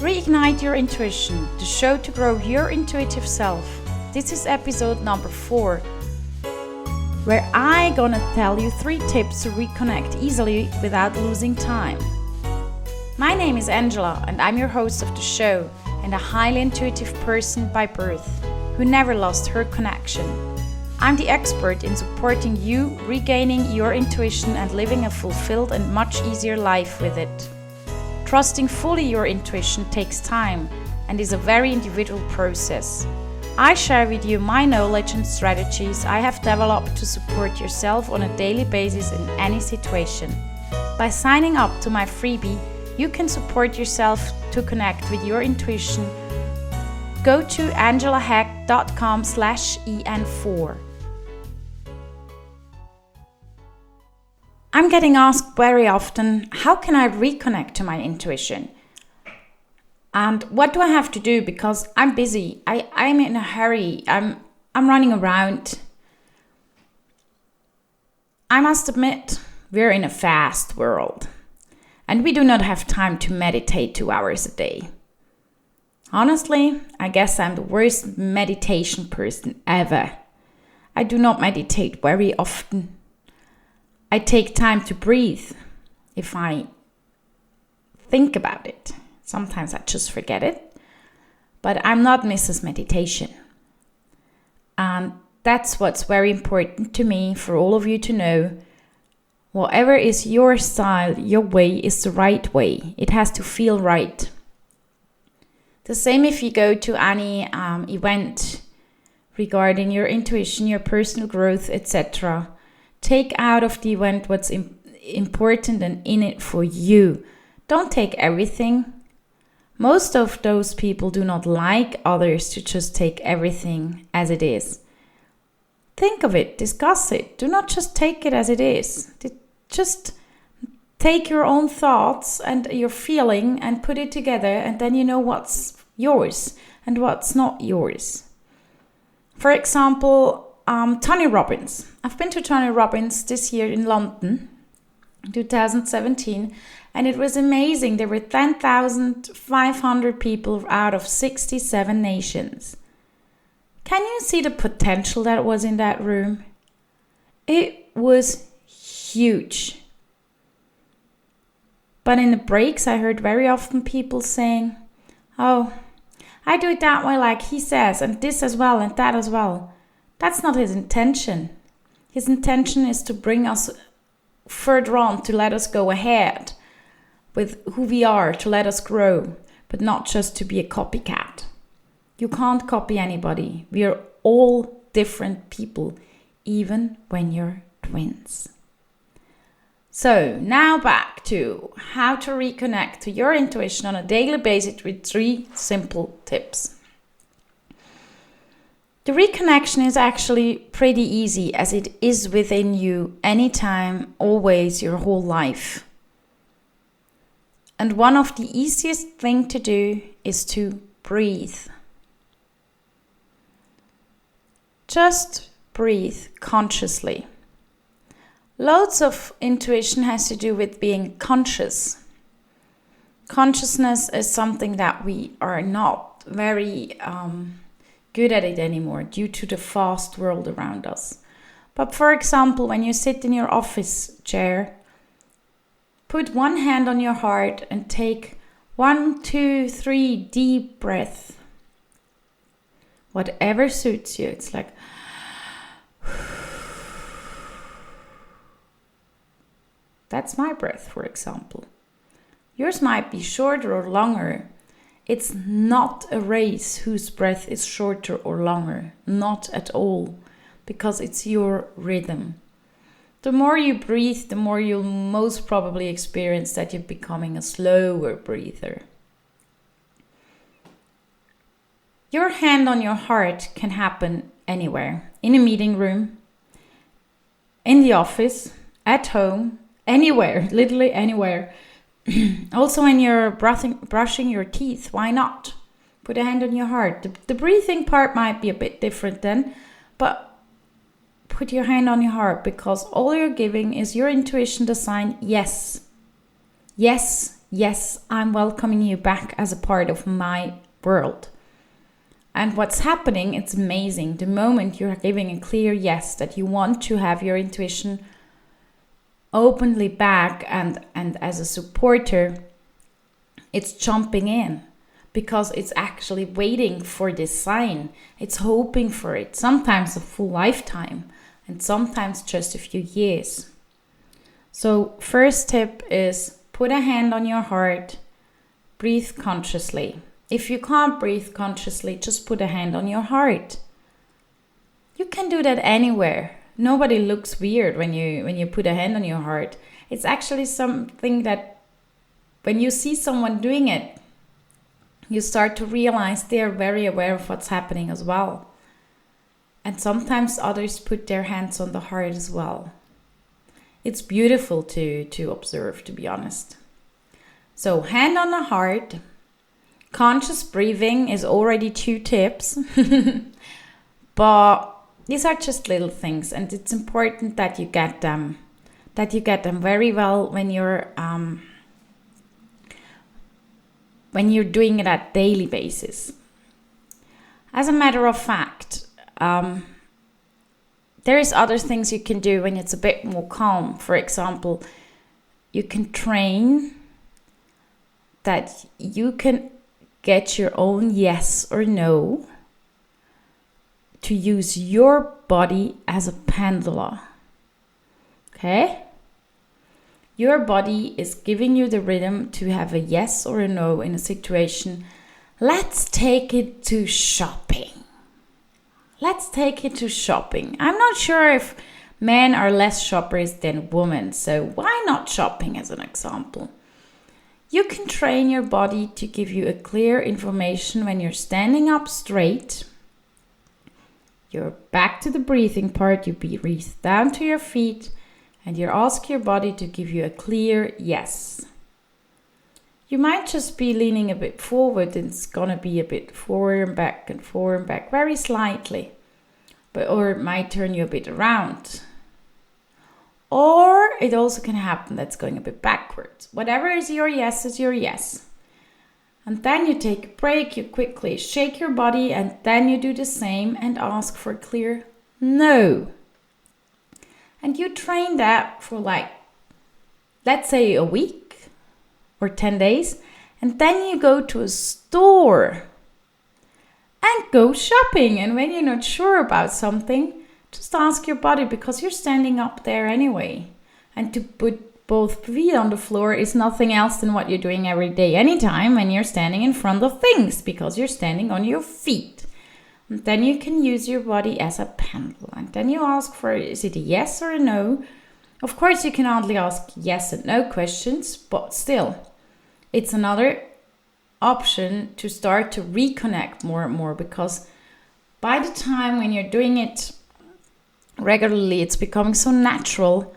Reignite your intuition, the show to grow your intuitive self. This is episode number 4, where I'm gonna tell you 3 tips to reconnect easily without losing time. My name is Angela and I'm your host of the show and a highly intuitive person by birth who never lost her connection. I'm the expert in supporting you regaining your intuition and living a fulfilled and much easier life with it. Trusting fully your intuition takes time and is a very individual process. I share with you my knowledge and strategies I have developed to support yourself on a daily basis in any situation. By signing up to my freebie, you can support yourself to connect with your intuition. Go to angelahack.com/en4. I'm getting asked very often, how can I reconnect to my intuition? And what do I have to do? Because I'm busy. I'm in a hurry. I'm running around. I must admit, we're in a fast world. And we do not have time to meditate 2 hours a day. Honestly, I guess I'm the worst meditation person ever. I do not meditate very often. I take time to breathe if I think about it. Sometimes I just forget it. But I'm not Mrs. Meditation. And that's what's very important to me for all of you to know. Whatever is your style, your way is the right way. It has to feel right. The same if you go to any event regarding your intuition, your personal growth, etc. Take out of the event what's important and in it for you. Don't take everything. Most of those people do not like others to just take everything as it is. Think of it, discuss it. Do not just take it as it is. Just take your own thoughts and your feeling and put it together, and then you know what's yours and what's not yours. For example, Tony Robbins. I've been to Tony Robbins this year in London, 2017, and it was amazing. There were 10,500 people out of 67 nations. Can you see the potential that was in that room? It was huge. But in the breaks, I heard very often people saying, "Oh, I do it that way like he says, and this as well, and that as well." That's not his intention. His intention is to bring us further on, to let us go ahead with who we are, to let us grow, but not just to be a copycat. You can't copy anybody. We are all different people, even when you're twins. So now back to how to reconnect to your intuition on a daily basis with 3 simple tips. The reconnection is actually pretty easy as it is within you anytime, always, your whole life. And one of the easiest things to do is to breathe. Just breathe consciously. Loads of intuition has to do with being conscious. Consciousness is something that we are not very good at it anymore due to the fast world around us. But for example, when you sit in your office chair, put one hand on your heart and take 1, 2, 3 deep breaths. Whatever suits you. It's like that's my breath, for example. Yours might be shorter or longer. It's not a race whose breath is shorter or longer. Not at all. Because it's your rhythm. The more you breathe, the more you'll most probably experience that you're becoming a slower breather. Your hand on your heart can happen anywhere. In a meeting room, in the office, at home, anywhere, literally anywhere. Also when you're brushing your teeth, why not? Put a hand on your heart. The breathing part might be a bit different then, but put your hand on your heart because all you're giving is your intuition the sign, yes. Yes, yes, I'm welcoming you back as a part of my world. And what's happening, it's amazing. The moment you're giving a clear yes that you want to have your intuition openly back and as a supporter, it's jumping in because it's actually waiting for this sign. It's hoping for it, sometimes a full lifetime and sometimes just a few years. So first tip is put a hand on your heart, breathe consciously. If you can't breathe consciously, just put a hand on your heart. You can do that anywhere. Nobody looks weird when you put a hand on your heart. It's actually something that when you see someone doing it, you start to realize they are very aware of what's happening as well. And sometimes others put their hands on the heart as well. It's beautiful to observe, to be honest. So hand on the heart. Conscious breathing is already 2 tips. But these are just little things, and it's important that you get them. That you get them very well when you're doing it at daily basis. As a matter of fact, there is other things you can do when it's a bit more calm. For example, you can train that you can get your own yes or no to use your body as a pendulum. Okay? Your body is giving you the rhythm to have a yes or a no in a situation. Let's take it to shopping. I'm not sure if men are less shoppers than women, so why not shopping as an example? You can train your body to give you a clear information when you're standing up straight. You're back to the breathing part, you breathe down to your feet, and you ask your body to give you a clear yes. You might just be leaning a bit forward, and it's gonna be a bit forward and back, very slightly. Or it might turn you a bit around. Or it also can happen that's going a bit backwards. Whatever is your yes is your yes. And then you take a break, you quickly shake your body, and then you do the same and ask for a clear no. And you train that for let's say a week or 10 days. And then you go to a store and go shopping. And when you're not sure about something, just ask your body, because you're standing up there anyway. And to put both feet on the floor is nothing else than what you're doing every day, anytime when you're standing in front of things, because you're standing on your feet. And then you can use your body as a pendulum. And then you ask for, is it a yes or a no? Of course, you can only ask yes and no questions, but still, it's another option to start to reconnect more and more, because by the time when you're doing it regularly, it's becoming so natural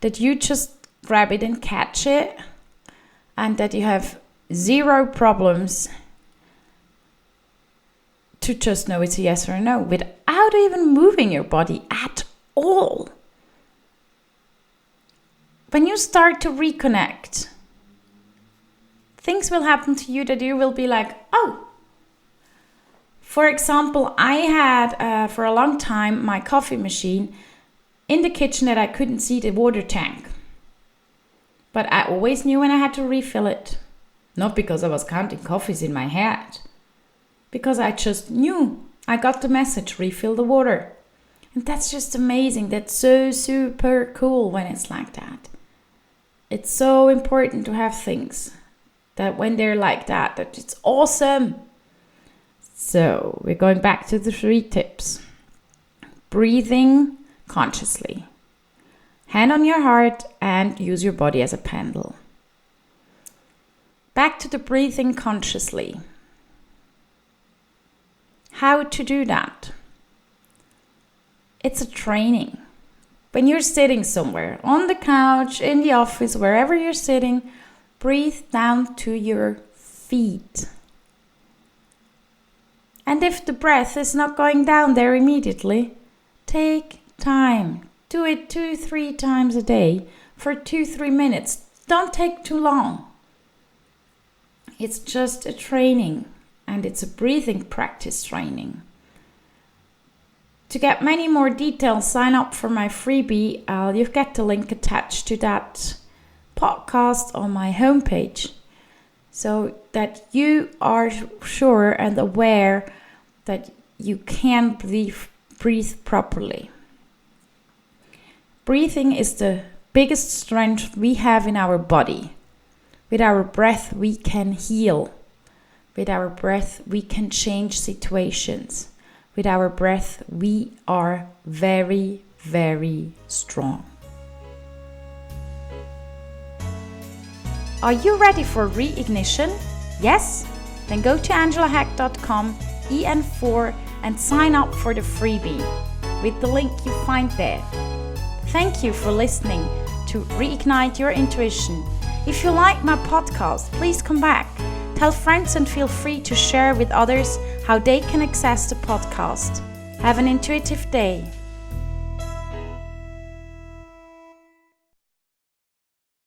that you just grab it and catch it, and that you have zero problems to just know it's a yes or a no without even moving your body at all. When you start to reconnect, things will happen to you that you will be like, oh. For example, I had for a long time my coffee machine in the kitchen that I couldn't see the water tank. But I always knew when I had to refill it. Not because I was counting coffees in my head. Because I just knew. I got the message, refill the water. And that's just amazing. That's so super cool when it's like that. It's so important to have things that when they're like that it's awesome. So we're going back to the 3 tips. Breathing consciously. Hand on your heart and use your body as a pendulum. Back to the breathing consciously. How to do that? It's a training. When you're sitting somewhere, on the couch, in the office, wherever you're sitting, breathe down to your feet. And if the breath is not going down there immediately, take time. Do it 2-3 times a day for 2-3 minutes. Don't take too long. It's just a training, and it's a breathing practice training. To get many more details, sign up for my freebie. You've got the link attached to that podcast on my homepage, so that you are sure and aware that you can breathe properly. Breathing is the biggest strength we have in our body. With our breath, we can heal. With our breath, we can change situations. With our breath, we are very, very strong. Are you ready for reignition? Yes? Then go to angelahack.com EN4 and sign up for the freebie with the link you find there. Thank you for listening to Reignite Your Intuition. If you like my podcast, please come back. Tell friends and feel free to share with others how they can access the podcast. Have an intuitive day.